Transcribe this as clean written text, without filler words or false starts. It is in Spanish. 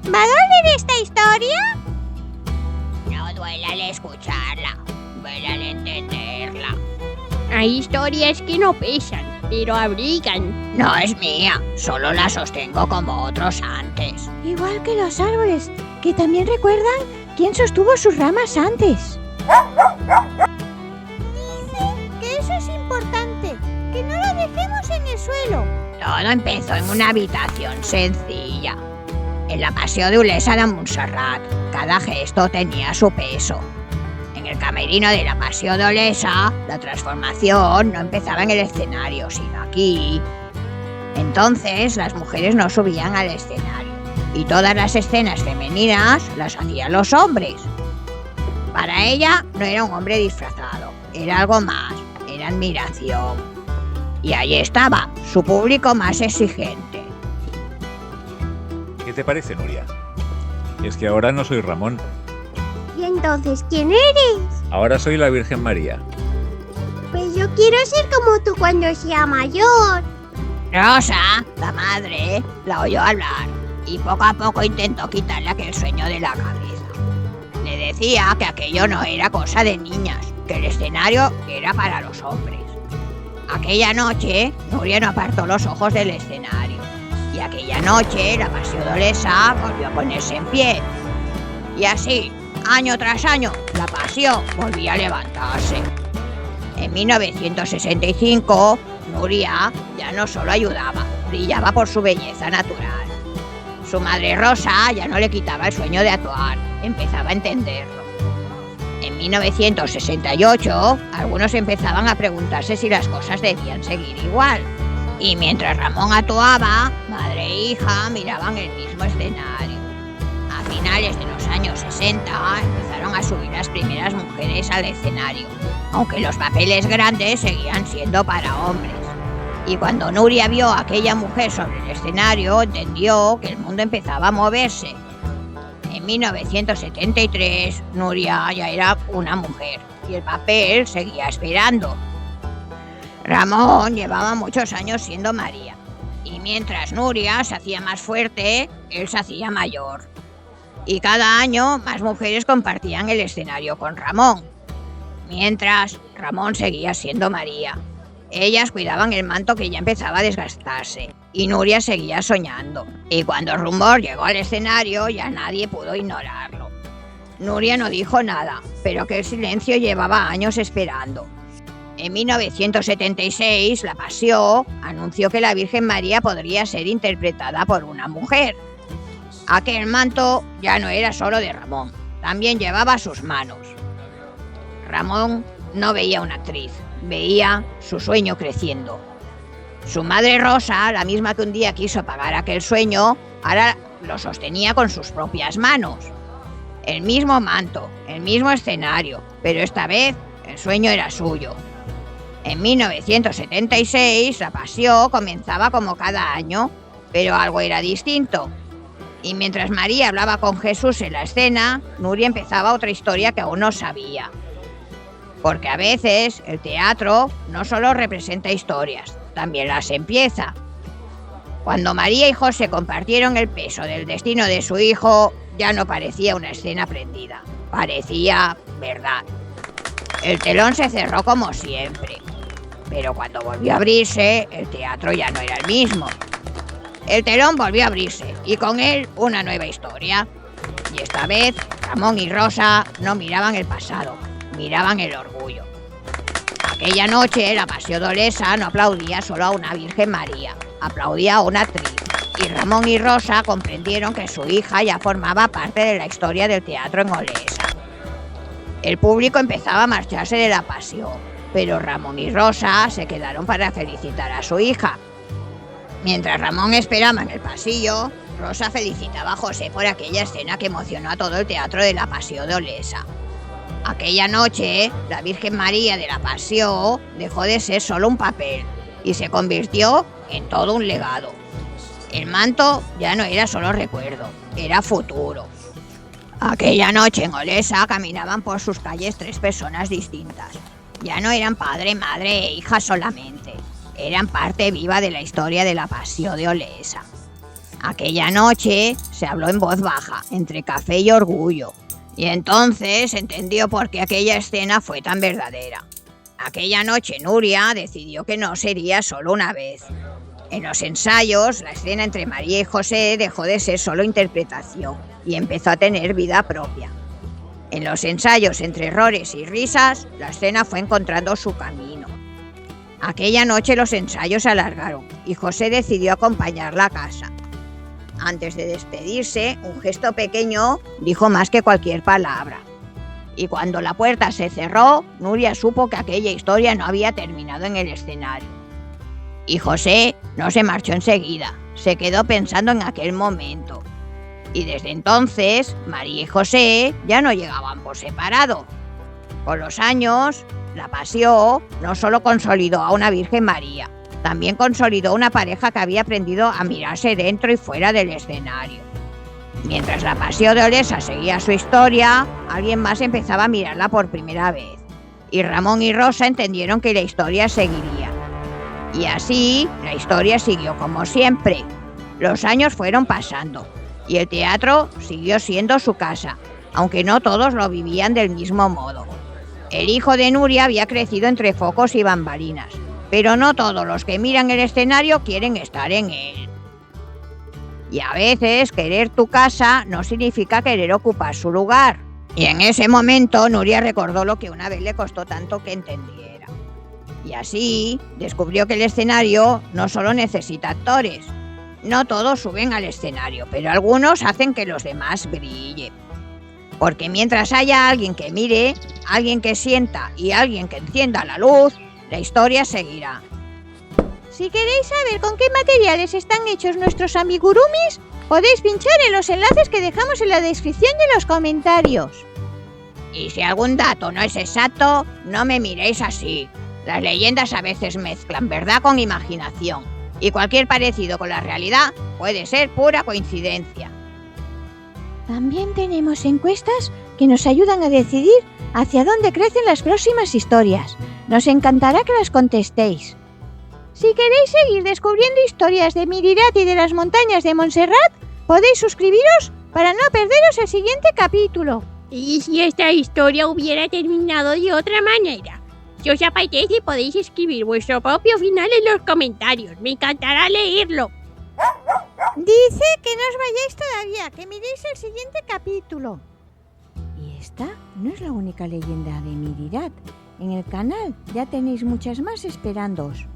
¿Va a doler esta historia? No duele al escucharla, duele al entenderla. Hay historias que no pesan, pero abrigan. No es mía, solo la sostengo como otros antes. Igual que los árboles, que también recuerdan quién sostuvo sus ramas antes. Dice que eso es importante, que no lo dejemos en el suelo. Todo empezó en una habitación sencilla. En la Passió d'Olesa de Montserrat, cada gesto tenía su peso. En el camerino de la Passió d'Olesa, la transformación no empezaba en el escenario, sino aquí. Entonces, las mujeres no subían al escenario, y todas las escenas femeninas las hacían los hombres. Para ella no era un hombre disfrazado, era algo más, era admiración. Y ahí estaba, su público más exigente. ¿Qué te parece, Nuria? Es que ahora no soy Ramón, ¿Y entonces quién eres? ahora soy la Virgen María. Pues yo quiero ser como tú cuando sea mayor. Rosa, la madre, la oyó hablar y poco a poco intentó quitarle aquel sueño de la cabeza. Le decía que aquello no era cosa de niñas, que el escenario era para los hombres. Aquella noche, Nuria no apartó los ojos del escenario y aquella noche la Passió d'Olesa volvió a ponerse en pie. Y así, año tras año, la Passió volvía a levantarse. En 1965, Nuria ya no solo ayudaba, brillaba por su belleza natural. Su madre Rosa ya no le quitaba el sueño de actuar, empezaba a entenderlo. En 1968, algunos empezaban a preguntarse si las cosas debían seguir igual. Y mientras Ramón actuaba, madre e hija miraban el mismo escenario. A finales de los años 60 empezaron a subir las primeras mujeres al escenario, aunque los papeles grandes seguían siendo para hombres. Y cuando Nuria vio a aquella mujer sobre el escenario, entendió que el mundo empezaba a moverse. En 1973, Nuria ya era una mujer y el papel seguía esperando. Ramón llevaba muchos años siendo María, y mientras Nuria se hacía más fuerte, él se hacía mayor. Y cada año más mujeres compartían el escenario con Ramón, mientras Ramón seguía siendo María. Ellas cuidaban el manto que ya empezaba a desgastarse, y Nuria seguía soñando. Y cuando el rumor llegó al escenario, ya nadie pudo ignorarlo. Nuria no dijo nada, pero aquel silencio llevaba años esperando. En 1976, la Passió anunció que la Virgen María podría ser interpretada por una mujer. Aquel manto ya no era solo de Ramón, también llevaba sus manos. Ramón no veía una actriz, veía su sueño creciendo. Su madre Rosa, la misma que un día quiso apagar aquel sueño, ahora lo sostenía con sus propias manos. El mismo manto, el mismo escenario, pero esta vez el sueño era suyo. En 1976, la Passió comenzaba como cada año, pero algo era distinto. Y mientras María hablaba con Jesús en la escena, Nuria empezaba otra historia que aún no sabía. Porque a veces el teatro no solo representa historias, también las empieza. Cuando María y José compartieron el peso del destino de su hijo, ya no parecía una escena aprendida, parecía verdad. El telón se cerró como siempre, pero cuando volvió a abrirse, el teatro ya no era el mismo. El telón volvió a abrirse y con él una nueva historia. Y esta vez Ramón y Rosa no miraban el pasado, miraban el orgullo. Aquella noche la Passió d'Olesa no aplaudía solo a una Virgen María, aplaudía a una actriz. Y Ramón y Rosa comprendieron que su hija ya formaba parte de la historia del teatro en Olesa. El público empezaba a marcharse de la Passió, pero Ramón y Rosa se quedaron para felicitar a su hija. Mientras Ramón esperaba en el pasillo, Rosa felicitaba a José por aquella escena que emocionó a todo el teatro de la Passió d'Olesa. Aquella noche, la Virgen María de la Passió dejó de ser solo un papel y se convirtió en todo un legado. El manto ya no era solo recuerdo, era futuro. Aquella noche en Olesa caminaban por sus calles tres personas distintas. Ya no eran padre, madre e hija solamente. Eran parte viva de la historia de la Passió de Olesa. Aquella noche se habló en voz baja, entre café y orgullo, y entonces entendió por qué aquella escena fue tan verdadera. Aquella noche Nuria decidió que no sería solo una vez. En los ensayos, la escena entre María y José dejó de ser solo interpretación y empezó a tener vida propia. En los ensayos entre errores y risas, la escena fue encontrando su camino. Aquella noche los ensayos se alargaron y José decidió acompañarla a casa. Antes de despedirse, un gesto pequeño dijo más que cualquier palabra. Y cuando la puerta se cerró, Nuria supo que aquella historia no había terminado en el escenario. Y José no se marchó enseguida, se quedó pensando en aquel momento. Y desde entonces, María y José ya no llegaban por separado. Con los años, la pasión no solo consolidó a una Virgen María, también consolidó una pareja que había aprendido a mirarse dentro y fuera del escenario. Mientras la pasión de Olesa seguía su historia, alguien más empezaba a mirarla por primera vez. Y Ramón y Rosa entendieron que la historia seguiría. Y así, la historia siguió como siempre. Los años fueron pasando y el teatro siguió siendo su casa, aunque no todos lo vivían del mismo modo. El hijo de Nuria había crecido entre focos y bambalinas, pero no todos los que miran el escenario quieren estar en él. Y a veces querer tu casa no significa querer ocupar su lugar. Y en ese momento Nuria recordó lo que una vez le costó tanto que entendiera. Y así descubrió que el escenario no solo necesita actores. No todos suben al escenario, pero algunos hacen que los demás brillen. Porque mientras haya alguien que mire, alguien que sienta y alguien que encienda la luz, la historia seguirá. Si queréis saber con qué materiales están hechos nuestros amigurumis, podéis pinchar en los enlaces que dejamos en la descripción de los comentarios. Y si algún dato no es exacto, no me miréis así. Las leyendas a veces mezclan verdad con imaginación, y cualquier parecido con la realidad puede ser pura coincidencia. También tenemos encuestas que nos ayudan a decidir hacia dónde crecen las próximas historias. Nos encantará que las contestéis. Si queréis seguir descubriendo historias de Mirirat y de las montañas de Montserrat, podéis suscribiros para no perderos el siguiente capítulo. ¿Y si esta historia hubiera terminado de otra manera? Si os apetece podéis escribir vuestro propio final en los comentarios. Me encantará leerlo. Dice que no os vayáis todavía, que miréis el siguiente capítulo. Y esta no es la única leyenda de Mirirat. En el canal ya tenéis muchas más esperándoos.